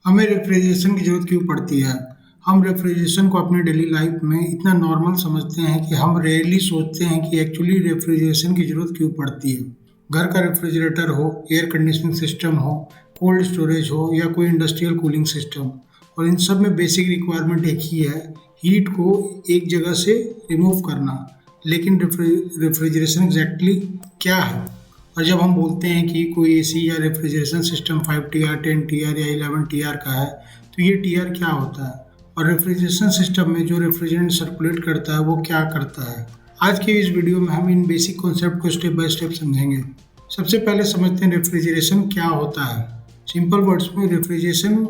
हमें रेफ्रिजरेशन की ज़रूरत क्यों पड़ती है? हम रेफ्रिजरेशन को अपनी डेली लाइफ में इतना नॉर्मल समझते हैं कि हम रेयरली सोचते हैं कि एक्चुअली रेफ्रिजरेशन की ज़रूरत क्यों पड़ती है। घर का रेफ्रिजरेटर हो, एयर कंडीशनिंग सिस्टम हो, कोल्ड स्टोरेज हो या कोई इंडस्ट्रियल कूलिंग सिस्टम, और इन सब में बेसिक रिक्वायरमेंट एक ही है, हीट को एक जगह से रिमूव करना। लेकिन रेफ्रिजरेशन एग्जैक्टली क्या है? और जब हम बोलते हैं कि कोई एसी या रेफ्रिजरेशन सिस्टम 5 TR, 10 TR या 11 TR का है, तो ये टीआर क्या होता है और रेफ्रिजरेशन सिस्टम में जो रेफ्रिजरेंट सर्कुलेट करता है वो क्या करता है। आज के इस वीडियो में हम इन बेसिक कॉन्सेप्ट को स्टेप बाय स्टेप समझेंगे। सबसे पहले समझते हैं रेफ्रिजरेशन क्या होता है। सिंपल वर्ड्स में रेफ्रिजरेशन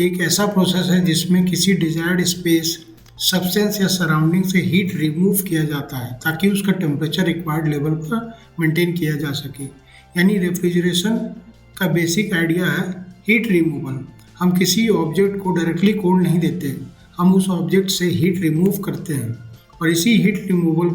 एक ऐसा प्रोसेस है जिसमें किसी डिजायर्ड स्पेस, सब्सटेंस या सराउंडिंग से हीट रिमूव किया जाता है ताकि उसका टेम्परेचर रिक्वायर्ड लेवल पर मेंटेन किया जा सके। यानी रेफ्रिजरेशन का बेसिक आइडिया है हीट रिमूवल। हम किसी ऑब्जेक्ट को डायरेक्टली कोल्ड नहीं देते, हम उस ऑब्जेक्ट से हीट रिमूव करते हैं और इसी हीट रिमूवल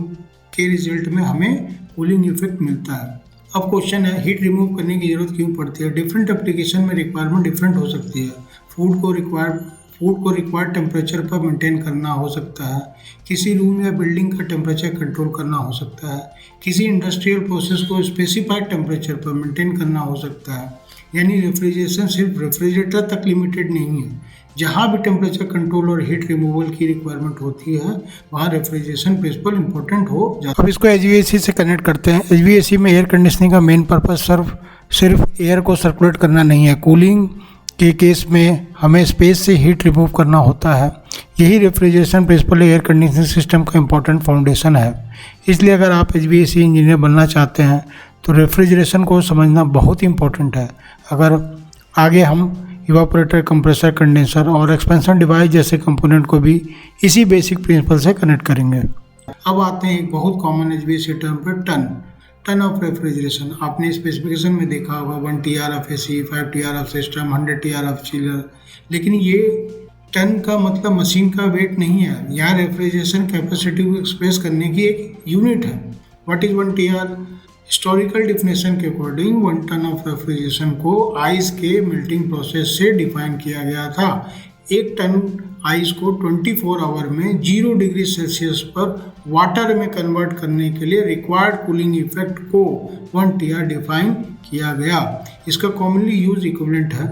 के रिजल्ट में हमें कूलिंग इफेक्ट मिलता है। अब क्वेश्चन है, हीट रिमूव करने की ज़रूरत क्यों पड़ती है? डिफरेंट एप्लीकेशन में रिक्वायरमेंट डिफरेंट हो सकती है। फूड को रिक्वायर्ड टेम्परेचर पर मेंटेन करना हो सकता है, किसी रूम या बिल्डिंग का टेम्परेचर कंट्रोल करना हो सकता है, किसी इंडस्ट्रियल प्रोसेस को स्पेसिफाइड टेम्परेचर पर मेंटेन करना हो सकता है। यानी रेफ्रिजरेशन सिर्फ रेफ्रिजरेटर तक लिमिटेड नहीं है। जहाँ भी टेम्परेचर कंट्रोल और हीट रिमूवल की रिक्वायरमेंट होती है वहाँ रेफ्रिजरेशन प्रिंसिपल इंपॉर्टेंट हो जाता है। अब इसको एचवीएसी से कनेक्ट करते हैं। एचवीएसी में एयर कंडीशनिंग का मेन पर्पस सिर्फ एयर को सर्कुलेट करना नहीं है। कूलिंग के केस में हमें स्पेस से हीट रिमूव करना होता है। यही refrigeration principle air conditioning system का इम्पोर्टेंट फाउंडेशन है। इसलिए अगर आप एचवीएसी इंजीनियर बनना चाहते हैं तो रेफ्रिजरेशन को समझना बहुत इंपॉर्टेंट है। अगर आगे हम इवापोरेटर, कंप्रेसर, कंडेंसर और एक्सपेंशन डिवाइस जैसे कंपोनेंट को भी इसी बेसिक प्रिंसिपल से कनेक्ट करेंगे। अब आते हैं एक बहुत कॉमन एचवीएसी टर्म पर, टन ऑफ रेफ्रिजरेशन। आपने स्पेसिफिकेशन में देखा होगा 1 TR of AC, 5 TR of system, 100 TR of chiller. लेकिन ये टन का मतलब मशीन का वेट नहीं है, यहाँ रेफ्रिजरेशन कैपेसिटी को एक्सप्रेस करने की एक यूनिट है। What is 1 TR? Historical definition के अकॉर्डिंग 1 टन ऑफ रेफ्रिजरेशन को आइस के मेल्टिंग प्रोसेस से डिफाइन किया गया था। 1 टन आइस को 24 आवर में 0 डिग्री सेल्सियस पर वाटर में कन्वर्ट करने के लिए रिक्वायर्ड कूलिंग इफेक्ट को 1 TR डिफाइन किया गया। इसका कॉमनली यूज इक्विवेलेंट है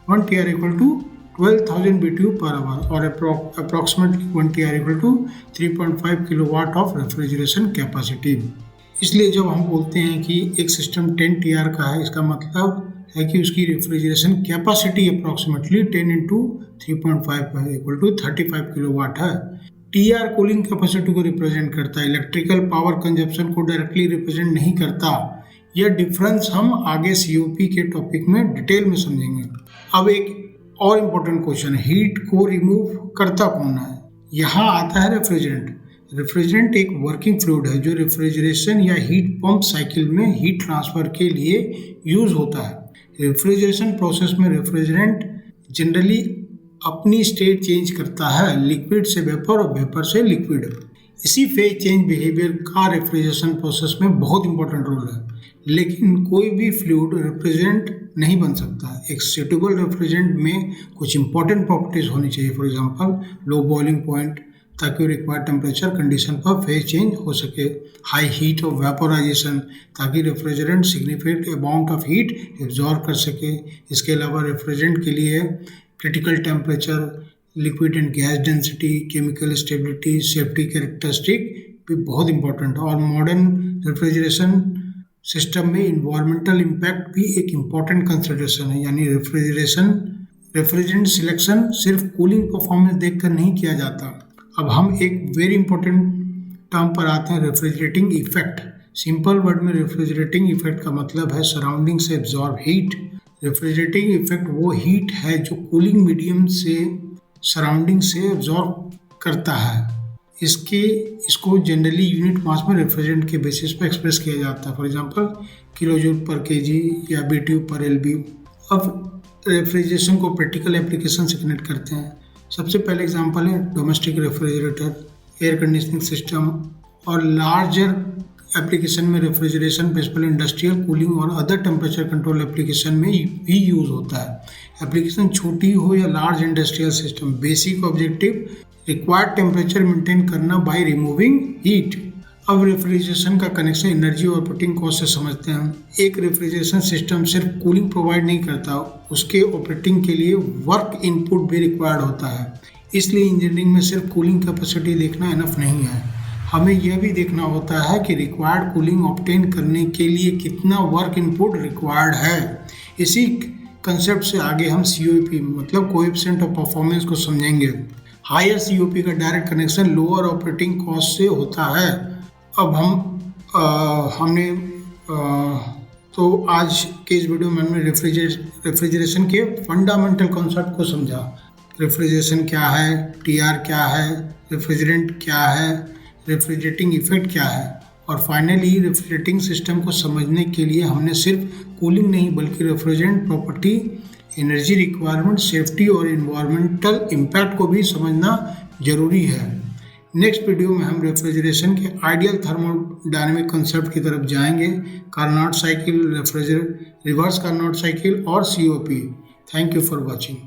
1 TR equal to 12,000 BTU per hour और approximately 1 TR equal to 3.5 kilowatt of refrigeration capacity. इसलिए जब हम बोलते हैं कि एक सिस्टम 10 TR का है, इसका मतलब है कि उसकी refrigeration capacity approximately 10 into 3.5 equal to 35 kilowatt है। टीआर कूलिंग कैपेसिटी को रिप्रेजेंट करता है, इलेक्ट्रिकल पावर कंजप्शन को डायरेक्टली रिप्रेजेंट नहीं करता। यह डिफरेंस हम आगे सीओपी के टॉपिक में डिटेल में समझेंगे। अब एक और इम्पोर्टेंट क्वेश्चन है, हीट को रिमूव करता कौन है? यहाँ आता है रेफ्रिजरेंट। रेफ्रिजरेंट एक वर्किंग फ्लूइड है जो रेफ्रिजरेशन या हीट पंप साइकिल में हीट ट्रांसफर के लिए यूज होता है। रेफ्रिजरेशन प्रोसेस में रेफ्रिजरेंट जनरली अपनी स्टेट चेंज करता है, लिक्विड से वेपर और वेपर से लिक्विड। इसी फेज चेंज बिहेवियर का रेफ्रिजरेशन प्रोसेस में बहुत इंपॉर्टेंट रोल है। लेकिन कोई भी फ्लूइड रेफ्रिजरेंट नहीं बन सकता। एक सूटेबल रेफ्रिजरेंट में कुछ इंपॉर्टेंट प्रॉपर्टीज होनी चाहिए। For example low boiling point ताकि रिक्वायर्ड टेम्परेचर कंडीशन पर फेज चेंज हो सके, हाई हीट ऑफ वेपोराइजेशन ताकि refrigerant significant amount of heat absorb कर सके। इसके अलावा रेफ्रिजरेंट के लिए critical temperature, liquid and gas density, chemical stability, safety characteristic भी बहुत इंपॉर्टेंट है। और मॉडर्न रेफ्रिजरेशन सिस्टम में इन्वायरमेंटल इम्पैक्ट भी एक इम्पॉर्टेंट कंसिडरेशन है। यानी रेफ्रिजरेंट सिलेक्शन सिर्फ कूलिंग परफॉर्मेंस देखकर नहीं किया जाता। अब हम एक वेरी इंपॉर्टेंट टर्म पर आते हैं, रेफ्रिजरेटिंग इफेक्ट। सिंपल वर्ड में रेफ्रिजरेटिंग इफेक्ट का मतलब है सराउंडिंग से एब्जॉर्ब हीट। रेफ्रिजरेटिंग इफेक्ट वो हीट है जो कूलिंग मीडियम से सराउंडिंग से एब्जॉर्ब करता है। इसको जनरली यूनिट मास में रेफ्रिजरेंट के बेसिस पर एक्सप्रेस किया जाता है। फॉर एग्जांपल किलोजूल पर केजी या BTU पर LB। अब रेफ्रिजरेशन को प्रैक्टिकल एप्लीकेशन से कनेक्ट करते हैं। सबसे पहले एग्जांपल है domestic refrigerator, air conditioning system और लार्जर एप्लीकेशन में रेफ्रिजरेशन प्रिंसिपल इंडस्ट्रियल कूलिंग और अदर टेम्परेचर कंट्रोल एप्लीकेशन में भी यूज़ होता है। एप्लीकेशन छोटी हो या large industrial system, basic objective required temperature maintain करना बाय रिमूविंग हीट। अब रेफ्रिजरेशन का कनेक्शन एनर्जी और ऑपरेटिंग कॉस्ट से समझते हैं। एक रेफ्रिजरेशन सिस्टम सिर्फ कूलिंग प्रोवाइड नहीं करता, उसके ऑपरेटिंग के लिए वर्क इनपुट भी रिक्वायर्ड होता है। इसलिए इंजीनियरिंग में सिर्फ कूलिंग कैपेसिटी देखना इनफ नहीं है, हमें यह भी देखना होता है कि रिक्वायर्ड कूलिंग ऑब्टेन करने के लिए कितना वर्क इनपुट रिक्वायर्ड है। इसी कंसेप्ट से आगे हम COP मतलब कोएफिशिएंट ऑफ परफॉर्मेंस को समझेंगे। हायर COP का direct connection lower operating cost से होता है। अब तो आज के इस वीडियो में हमने रेफ्रिजरेशन के फंडामेंटल कॉन्सेप्ट को समझा। रेफ्रिजरेशन क्या है, TR क्या है, रेफ्रिजरेंट क्या है, रेफ्रिजरेटिंग इफेक्ट क्या है, और फाइनली रेफ्रिजरेटिंग सिस्टम को समझने के लिए हमने सिर्फ कूलिंग नहीं बल्कि refrigerant property, energy requirement, safety और इन्वायरमेंटल इम्पैक्ट को भी समझना जरूरी है। नेक्स्ट वीडियो में हम रेफ्रिजरेशन के आइडियल थर्मोडायनेमिक कंसेप्ट की तरफ जाएंगे, Carnot cycle, reverse Carnot cycle और COP। Thank you for watching.